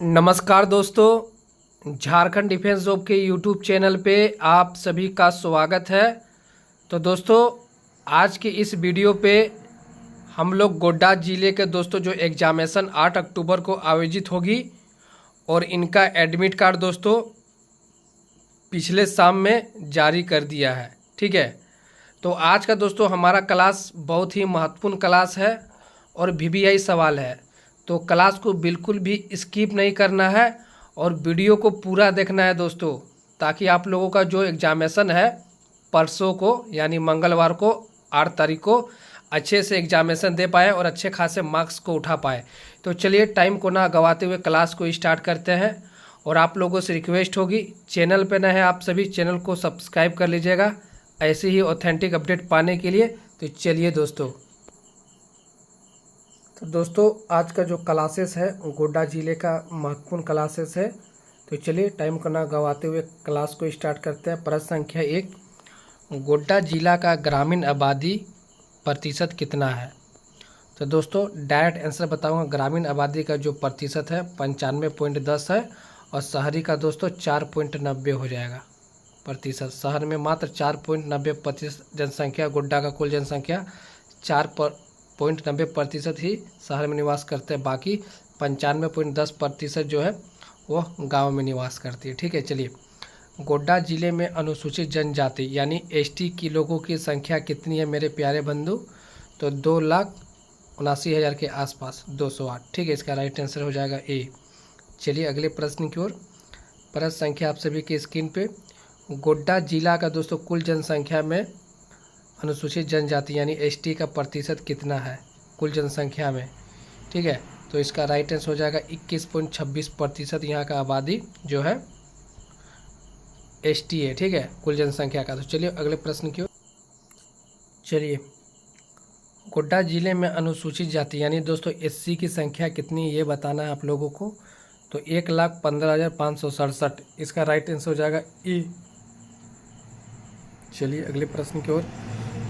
नमस्कार दोस्तों, Jharkhand defence job के यूट्यूब चैनल पे आप सभी का स्वागत है। तो दोस्तों, आज की इस वीडियो पे हम लोग गोड्डा ज़िले के दोस्तों जो एग्जामिनेशन 8 अक्टूबर को आयोजित होगी और इनका एडमिट कार्ड दोस्तों पिछले शाम में जारी कर दिया है। ठीक है, तो आज का दोस्तों हमारा क्लास बहुत ही महत्वपूर्ण क्लास है और वीवीआई सवाल है। तो क्लास को बिल्कुल भी स्किप नहीं करना है और वीडियो को पूरा देखना है दोस्तों, ताकि आप लोगों का जो एग्जामिनेशन है परसों को यानी मंगलवार को 8 तारीख को अच्छे से एग्जामिनेशन दे पाए और अच्छे खासे मार्क्स को उठा पाए। तो चलिए टाइम को ना गवाते हुए क्लास को स्टार्ट करते हैं। और आप लोगों से रिक्वेस्ट होगी, चैनल पे नए हैं आप सभी, चैनल को सब्सक्राइब कर लीजिएगा ऐसे ही ऑथेंटिक अपडेट पाने के लिए। तो चलिए दोस्तों, आज का जो क्लासेस है गोड्डा ज़िले का महत्वपूर्ण क्लासेस है। तो चलिए टाइम को ना गवाते हुए क्लास को स्टार्ट करते हैं। प्रश्न संख्या 1, गोड्डा जिला का ग्रामीण आबादी प्रतिशत कितना है? तो दोस्तों डायरेक्ट आंसर बताऊंगा। ग्रामीण आबादी का जो प्रतिशत है 95.10 है और शहरी का दोस्तों 4.90 हो जाएगा प्रतिशत। शहर में मात्र 4.90% जनसंख्या, गोड्डा का कुल जनसंख्या 4.90% ही शहर में निवास करते हैं, बाकी 95.10% जो है वो गांव में निवास करती है। ठीक है, चलिए गोड्डा जिले में अनुसूचित जनजाति यानी एसटी की लोगों की संख्या कितनी है मेरे प्यारे बंधु? तो 2,79,000 के आसपास, 208। ठीक है, इसका राइट आंसर हो जाएगा ए। चलिए अगले प्रश्न की ओर। प्रश्न संख्या आप सभी की स्क्रीन पे। गोड्डा जिला का दोस्तों कुल जनसंख्या में अनुसूचित जनजाति यानी एसटी का प्रतिशत कितना है कुल जनसंख्या में? ठीक है, तो इसका राइट आंसर हो जाएगा 21.26% यहाँ का आबादी जो है एसटी है। ठीक है, कुल जनसंख्या का। तो चलिए अगले प्रश्न की ओर। चलिए गोड्डा जिले में अनुसूचित जाति यानी दोस्तों एससी की संख्या कितनी ये बताना है आप लोगों को। तो 1,15,567, इसका राइट आंसर हो जाएगा ई। चलिए अगले प्रश्न की ओर।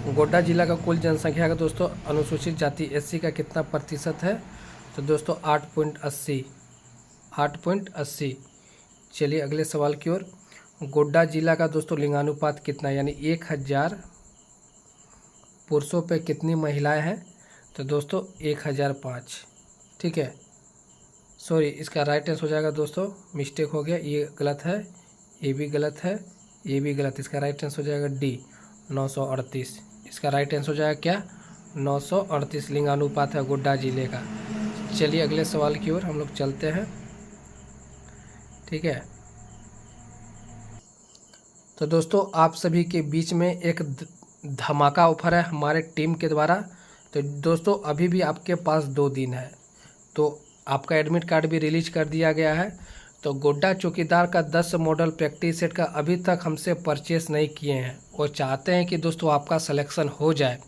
गोड्डा जिला का कुल जनसंख्या का दोस्तों अनुसूचित जाति एससी का कितना प्रतिशत है? तो दोस्तों 8.80। चलिए अगले सवाल की ओर। गोड्डा जिला का दोस्तों लिंगानुपात कितना यानी 1000 पुरुषों पे कितनी महिलाएं हैं? तो दोस्तों 1005। ठीक है, सॉरी, इसका राइट आंसर हो जाएगा दोस्तों, मिस्टेक हो गया, ये गलत है, ये भी गलत है, ये भी गलत। इसका राइट आंसर हो जाएगा डी, 938। इसका राइट आंसर हो जाएगा क्या? 938 लिंगानुपात है गोड्डा जिले का। चलिए अगले सवाल की ओर हम लोग चलते हैं। ठीक है, तो दोस्तों आप सभी के बीच में एक धमाका ऑफर है हमारे टीम के द्वारा। तो दोस्तों अभी भी आपके पास 2 दिन है, तो आपका एडमिट कार्ड भी रिलीज कर दिया गया है। तो गोड्डा चौकीदार का 10 मॉडल प्रैक्टिस सेट का अभी तक हमसे परचेस नहीं किए हैं और चाहते हैं कि दोस्तों आपका सिलेक्शन हो जाए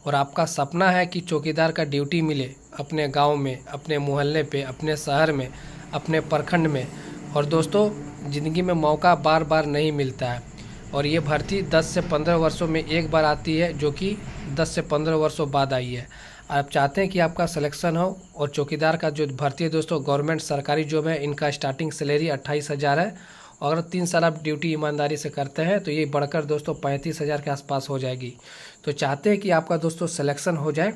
और आपका सपना है कि चौकीदार का ड्यूटी मिले अपने गांव में, अपने मोहल्ले पे, अपने शहर में, अपने प्रखंड में। और दोस्तों ज़िंदगी में मौका बार बार नहीं मिलता है और ये भर्ती 10 से 15 वर्षों में एक बार आती है, जो कि 10 से 15 वर्षों बाद आई है। आप चाहते हैं कि आपका सिलेक्शन हो और चौकीदार का जो भर्ती है दोस्तों गवर्नमेंट सरकारी जॉब है, इनका स्टार्टिंग सैलरी 28,000 है और अगर 3 साल आप ड्यूटी ईमानदारी से करते हैं तो ये बढ़कर दोस्तों 35,000 के आसपास हो जाएगी। तो चाहते हैं कि आपका दोस्तों सिलेक्शन हो जाए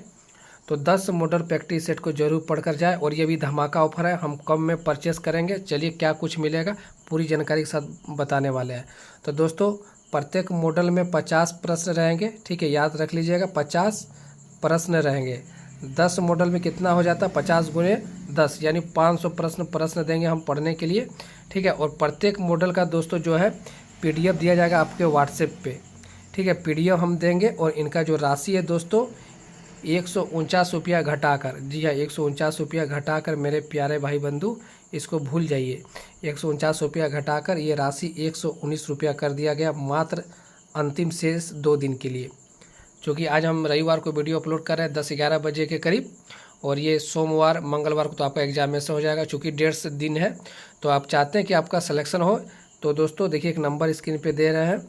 तो 10 मॉडल प्रैक्टिस सेट को जरूर पढ़कर जाए और ये भी धमाका ऑफर है, हम कम में परचेस करेंगे। चलिए क्या कुछ मिलेगा पूरी जानकारी के साथ बताने वाले हैं। तो दोस्तों प्रत्येक मॉडल में 50 प्रश्न रहेंगे। ठीक है, याद रख लीजिएगा 50 प्रश्न रहेंगे। 10 मॉडल में कितना हो जाता है? 50 गुणे 10 यानी 500 प्रश्न देंगे हम पढ़ने के लिए। ठीक है, और प्रत्येक मॉडल का दोस्तों जो है पीडीएफ दिया जाएगा आपके व्हाट्सएप पे। ठीक है, पीडीएफ हम देंगे और इनका जो राशि है दोस्तों 149 रुपया घटाकर, जी हाँ 149 रुपया घटाकर मेरे प्यारे भाई बंधु इसको भूल जाइए, 149 रुपया घटाकर ये राशि 119 रुपया कर दिया गया मात्र अंतिम शेष 2 दिन के लिए। क्योंकि आज हम रविवार को वीडियो अपलोड कर रहे हैं 10-11 बजे के करीब और ये सोमवार मंगलवार को तो आपका एग्जामिनेशन हो जाएगा। चूँकि 1.5 दिन है तो आप चाहते हैं कि आपका सिलेक्शन हो तो दोस्तों देखिए एक नंबर स्क्रीन पे दे रहे हैं,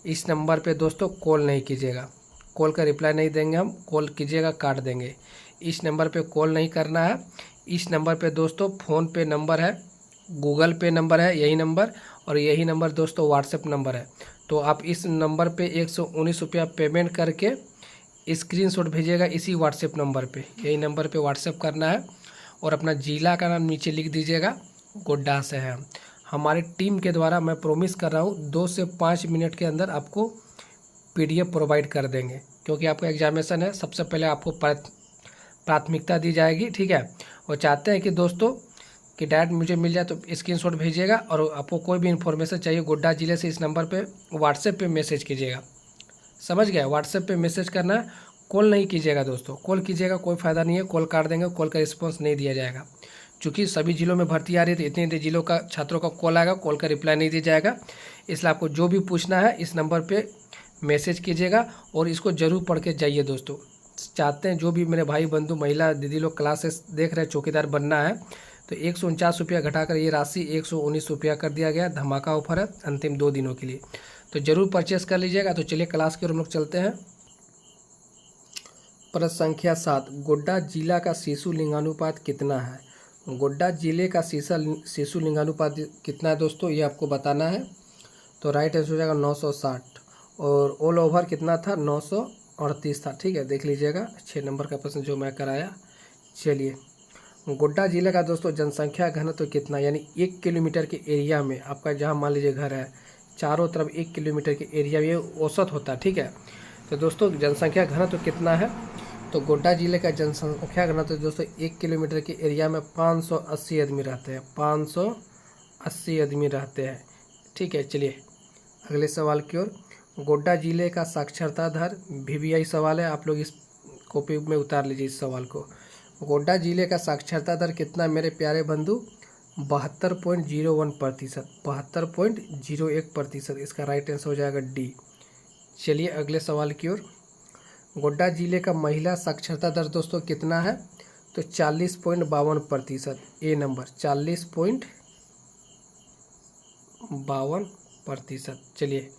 इस नंबर पे दोस्तों कॉल नहीं कीजिएगा, कॉल का रिप्लाई नहीं देंगे हम, कॉल कीजिएगा काट देंगे। इस नंबर पे कॉल नहीं करना है। इस नंबर पे दोस्तों फ़ोन पे नंबर है गूगल पे नंबर है यही नंबर, और यही नंबर दोस्तों व्हाट्सएप नंबर है। तो आप इस नंबर पे 119 रुपया पेमेंट करके स्क्रीनशॉट भेजिएगा इसी व्हाट्सएप नंबर पे, यही नंबर पे व्हाट्सएप करना है, और अपना ज़िला का नाम नीचे लिख दीजिएगा, गोड्डा से है। हमारी टीम के द्वारा मैं प्रॉमिस कर रहा हूँ 2 से 5 मिनट के अंदर आपको PDF प्रोवाइड कर देंगे, क्योंकि आपका एग्जामिनेशन है, सबसे पहले आपको प्राथमिकता दी जाएगी, ठीक है। और चाहते हैं कि दोस्तों कि डायरेक्ट मुझे मिल जाए, तो स्क्रीनशॉट भेजिएगा, और आपको कोई भी इन्फॉर्मेशन चाहिए गोड्डा ज़िले से इस नंबर पे व्हाट्सएप पे मैसेज कीजिएगा, समझ गए। व्हाट्सएप पे मैसेज करना है, कॉल नहीं कीजिएगा दोस्तों, कॉल कीजिएगा कोई फ़ायदा नहीं है, कॉल काट देंगे, कॉल का रिस्पॉन्स नहीं दिया जाएगा। चूँकि सभी ज़िलों में भर्ती आ रही है, तो इतने जिलों का छात्रों का कॉल आएगा, कॉल का रिप्लाई नहीं दिया जाएगा। इसलिए आपको जो भी पूछना है इस नंबर पर मैसेज कीजिएगा, और इसको ज़रूर पढ़ के जाइए दोस्तों। चाहते हैं जो भी मेरे भाई बंधु महिला दीदी लोग क्लासेस देख रहे हैं, चौकीदार बनना है, तो 149 रुपया घटाकर ये राशि 119 रुपया कर दिया गया। धमाका ऑफर है अंतिम 2 दिनों के लिए, तो ज़रूर परचेस कर लीजिएगा। तो चलिए क्लास की ओर हम लोग चलते हैं। प्रश्न संख्या 7, गोड्डा जिला का शिशु लिंगानुपात कितना है? गोड्डा जिले का शिशु लिंगानुपात कितना है दोस्तों, ये आपको बताना है। तो राइट आंसर हो जाएगा 960, और ऑल ओवर कितना था, 938 था, ठीक है, देख लीजिएगा 6 नंबर का प्रश्न जो मैं कराया। चलिए, गोड्डा जिले का दोस्तों जनसंख्या घनत्व कितना, यानी 1 किलोमीटर के एरिया में आपका, जहां मान लीजिए घर है, चारों तरफ 1 किलोमीटर के एरिया में ये औसत होता है, ठीक है। तो दोस्तों जनसंख्या घनत्व कितना है, तो गोड्डा जिले का जनसंख्या घनत्व दोस्तों 1 किलोमीटर के एरिया में 580 आदमी रहते हैं, 580 आदमी रहते हैं, ठीक है। चलिए अगले सवाल की ओर। गोड्डा जिले का साक्षरता दर, VVI सवाल है, आप लोग इस कॉपी में उतार लीजिए इस सवाल को। गोड्डा जिले का साक्षरता दर कितना मेरे प्यारे बंधु, 72.01%, 72.01%, इसका राइट आंसर हो जाएगा D। चलिए अगले सवाल की ओर। गोड्डा जिले का महिला साक्षरता दर दोस्तों कितना है, तो 40.52%, A नंबर 40.52%। चलिए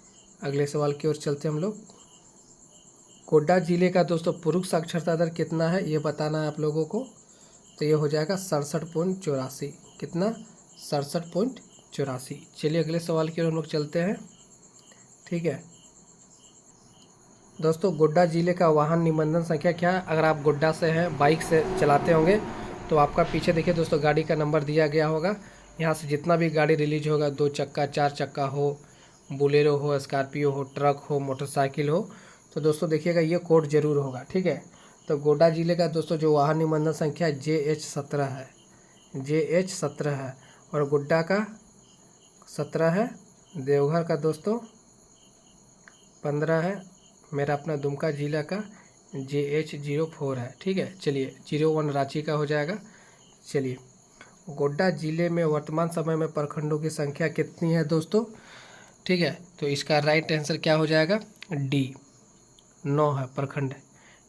अगले सवाल की ओर चलते हैं हम लोग। गोड्डा जिले का दोस्तों पुरुष साक्षरता दर कितना है, ये बताना है आप लोगों को। तो ये हो जाएगा 67.84, कितना, 67.84। चलिए अगले सवाल की ओर हम लोग चलते हैं, ठीक है दोस्तों। गोड्डा जिले का वाहन निबंधन संख्या क्या है? अगर आप गोड्डा से हैं, बाइक से चलाते होंगे, तो आपका पीछे देखिए दोस्तों गाड़ी का नंबर दिया गया होगा। यहाँ से जितना भी गाड़ी रिलीज होगा, 2 चक्का 4 चक्का हो, बोलेरो हो, स्कॉर्पियो हो, ट्रक हो, मोटरसाइकिल हो, तो दोस्तों देखिएगा ये कोड जरूर होगा, ठीक है। तो गोड्डा जिले का दोस्तों जो वाहन निबंधन संख्या JH17 है, JH17 है, और गोड्डा का 17 है, देवघर का दोस्तों 15 है, मेरा अपना दुमका जिला का JH04 है, ठीक है। चलिए 01 रांची का हो जाएगा। चलिए गोड्डा जिले में वर्तमान समय में प्रखंडों की संख्या कितनी है दोस्तों, ठीक है। तो इसका राइट आंसर क्या हो जाएगा, D, 9 है प्रखंड,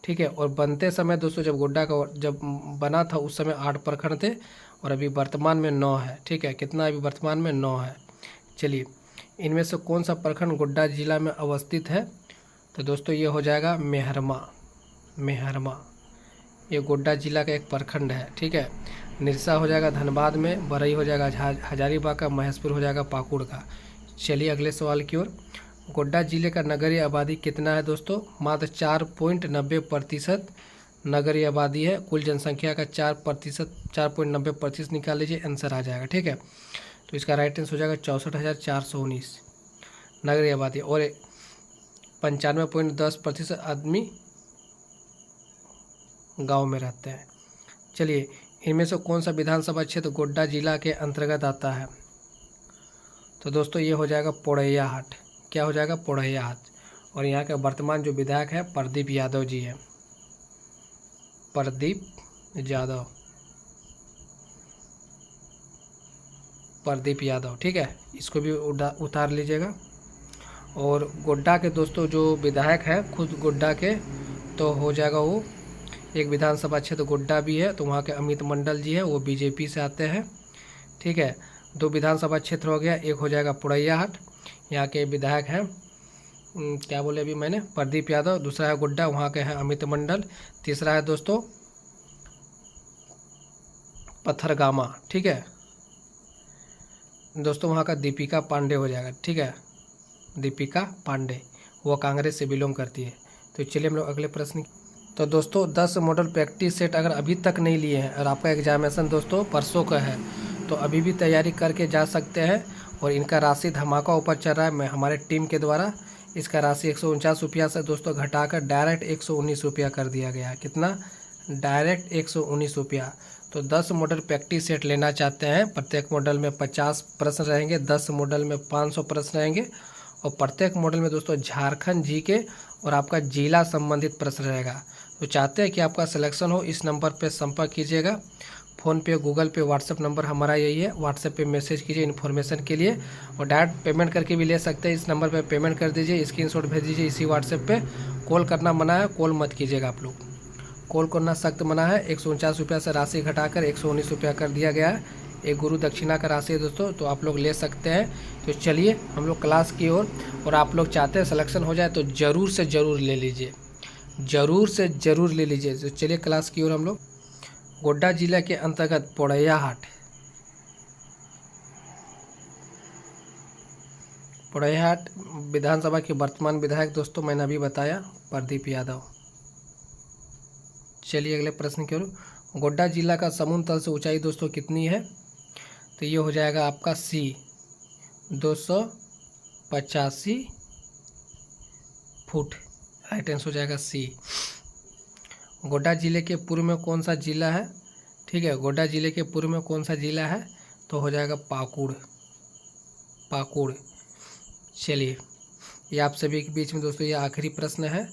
ठीक है। और बनते समय दोस्तों जब गोड्डा का जब बना था उस समय 8 प्रखंड थे, और अभी वर्तमान में 9 है, ठीक है। कितना अभी वर्तमान में 9 है। चलिए इनमें से कौन सा प्रखंड गोड्डा जिला में अवस्थित है, तो दोस्तों ये हो जाएगा मेहरमा, ये गोड्डा जिला का एक प्रखंड है, ठीक है। निरसा हो जाएगा धनबाद में, बरई हो जाएगा हजारीबाग का, महेशपुर हो जाएगा पाकुड़ का। चलिए अगले सवाल की ओर। गोड्डा जिले का नगरीय आबादी कितना है दोस्तों, मात्र 4.90% नगरीय आबादी है। कुल जनसंख्या का 4.90% निकाल लीजिए, आंसर आ जाएगा, ठीक है। तो इसका राइट आंसर हो जाएगा 64,419 नगरीय आबादी, और 95.10% आदमी गांव में रहते हैं। चलिए इनमें से कौन सा विधानसभा क्षेत्र गोड्डा जिला के अंतर्गत आता है, तो दोस्तों ये हो जाएगा पोड़ैया हाट। क्या हो जाएगा, पोड़ैया हाट। और यहाँ का वर्तमान जो विधायक है प्रदीप यादव जी हैं, प्रदीप यादव, ठीक है। इसको भी उतार लीजिएगा। और गोड्डा के दोस्तों जो विधायक है खुद गोड्डा के, तो हो जाएगा वो, एक विधानसभा क्षेत्र गोड्डा भी है, तो वहाँ के अमित मंडल जी है, वो BJP से आते हैं, ठीक है। 2 विधानसभा क्षेत्र हो गया, एक हो जाएगा पोड़ैया हाट, यहाँ के विधायक हैं क्या बोले अभी मैंने, प्रदीप यादव। दूसरा है गोड्डा, वहाँ के हैं अमित मंडल। तीसरा है दोस्तों पत्थरगामा, ठीक है, दोस्तों वहाँ का दीपिका पांडे हो जाएगा, ठीक है, दीपिका पांडे, वो कांग्रेस से बिलोंग करती है। तो चलिए हम लोग अगले प्रश्न। तो दोस्तों 10 मॉडल प्रैक्टिस सेट अगर अभी तक नहीं लिए हैं और आपका एग्जामिनेशन दोस्तों परसों का है तो अभी भी तैयारी करके जा सकते हैं। और इनका राशि धमाका ऊपर चल रहा है। मैं हमारे टीम के द्वारा इसका राशि 149 रुपया से दोस्तों घटाकर डायरेक्ट 119 रुपया कर दिया गया है। कितना? डायरेक्ट 119 रुपया। तो 10 मॉडल प्रैक्टिस सेट लेना चाहते हैं, प्रत्येक मॉडल में 50 प्रश्न रहेंगे, 10 मॉडल में 500 प्रश्न रहेंगे और प्रत्येक मॉडल में दोस्तों झारखंड जीके और आपका जिला संबंधित प्रश्न रहेगा। तो चाहते हैं कि आपका सिलेक्शन हो, इस नंबर पर संपर्क कीजिएगा। फ़ोन पे, गूगल पे, व्हाट्सएप नंबर हमारा यही है। व्हाट्सएप पे मैसेज कीजिए इन्फॉर्मेशन के लिए और डायरेक्ट पेमेंट करके भी ले सकते हैं। इस नंबर पे पेमेंट कर दीजिए, स्क्रीनशॉट भेज दीजिए इसी व्हाट्सएप पे। कॉल करना मना है, कॉल मत कीजिएगा आप लोग, कॉल करना सख्त मना है। 149 रुपया से राशि घटाकर 119 रुपया कर दिया गया है। एक गुरु दक्षिणा का राशि है दोस्तों, तो आप लोग ले सकते हैं। तो चलिए हम लोग क्लास की ओर, और आप लोग चाहते हैं सिलेक्शन हो जाए तो ज़रूर से ज़रूर ले लीजिए, ज़रूर से ज़रूर ले लीजिए। तो चलिए क्लास की ओर हम लोग। गोड्डा जिला के अंतर्गत पोड़ैयाहाट विधानसभा के वर्तमान विधायक दोस्तों मैंने अभी बताया, प्रदीप यादव। चलिए अगले प्रश्न की ओर। गोड्डा जिला का समुद्र तल से ऊंचाई दोस्तों कितनी है? तो ये हो जाएगा आपका सी, 285 फुट। राइट आंसर हो जाएगा सी। गोड्डा जिले के पूर्व में कौन सा जिला है? ठीक है, गोड्डा जिले के पूर्व में कौन सा जिला है? तो हो जाएगा पाकुड़, पाकुड़। चलिए ये आप सभी के बीच में दोस्तों ये आखिरी प्रश्न है।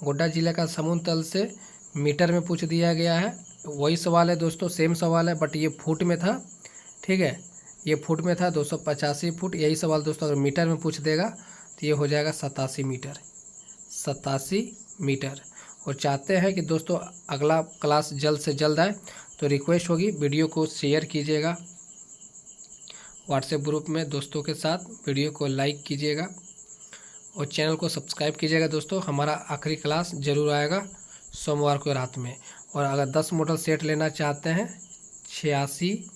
गोड्डा जिले का समुद्र तल से मीटर में पूछ दिया गया है। वही सवाल है दोस्तों, सेम सवाल है, बट ये फुट में था। ठीक है, ये फुट में था, 285 फुट। यही सवाल दोस्तों अगर मीटर में पूछ देगा तो ये हो जाएगा 87 मीटर, 87 मीटर। और चाहते हैं कि दोस्तों अगला क्लास जल्द से जल्द आए, तो रिक्वेस्ट होगी वीडियो को शेयर कीजिएगा व्हाट्सएप ग्रुप में दोस्तों के साथ, वीडियो को लाइक कीजिएगा और चैनल को सब्सक्राइब कीजिएगा दोस्तों। हमारा आखिरी क्लास ज़रूर आएगा सोमवार को रात में। और अगर 10 मॉडल सेट लेना चाहते हैं 86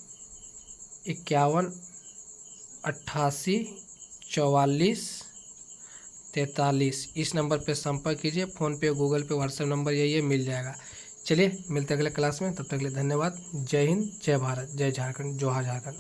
51 88 44 43 इस नंबर पे संपर्क कीजिए। फ़ोन पे, गूगल पे, व्हाट्सएप नंबर यही है, मिल जाएगा। चलिए मिलते हैं अगले क्लास में, तब तक के लिए धन्यवाद। जय हिंद, जय भारत, जय झारखंड, जोहार झारखंड।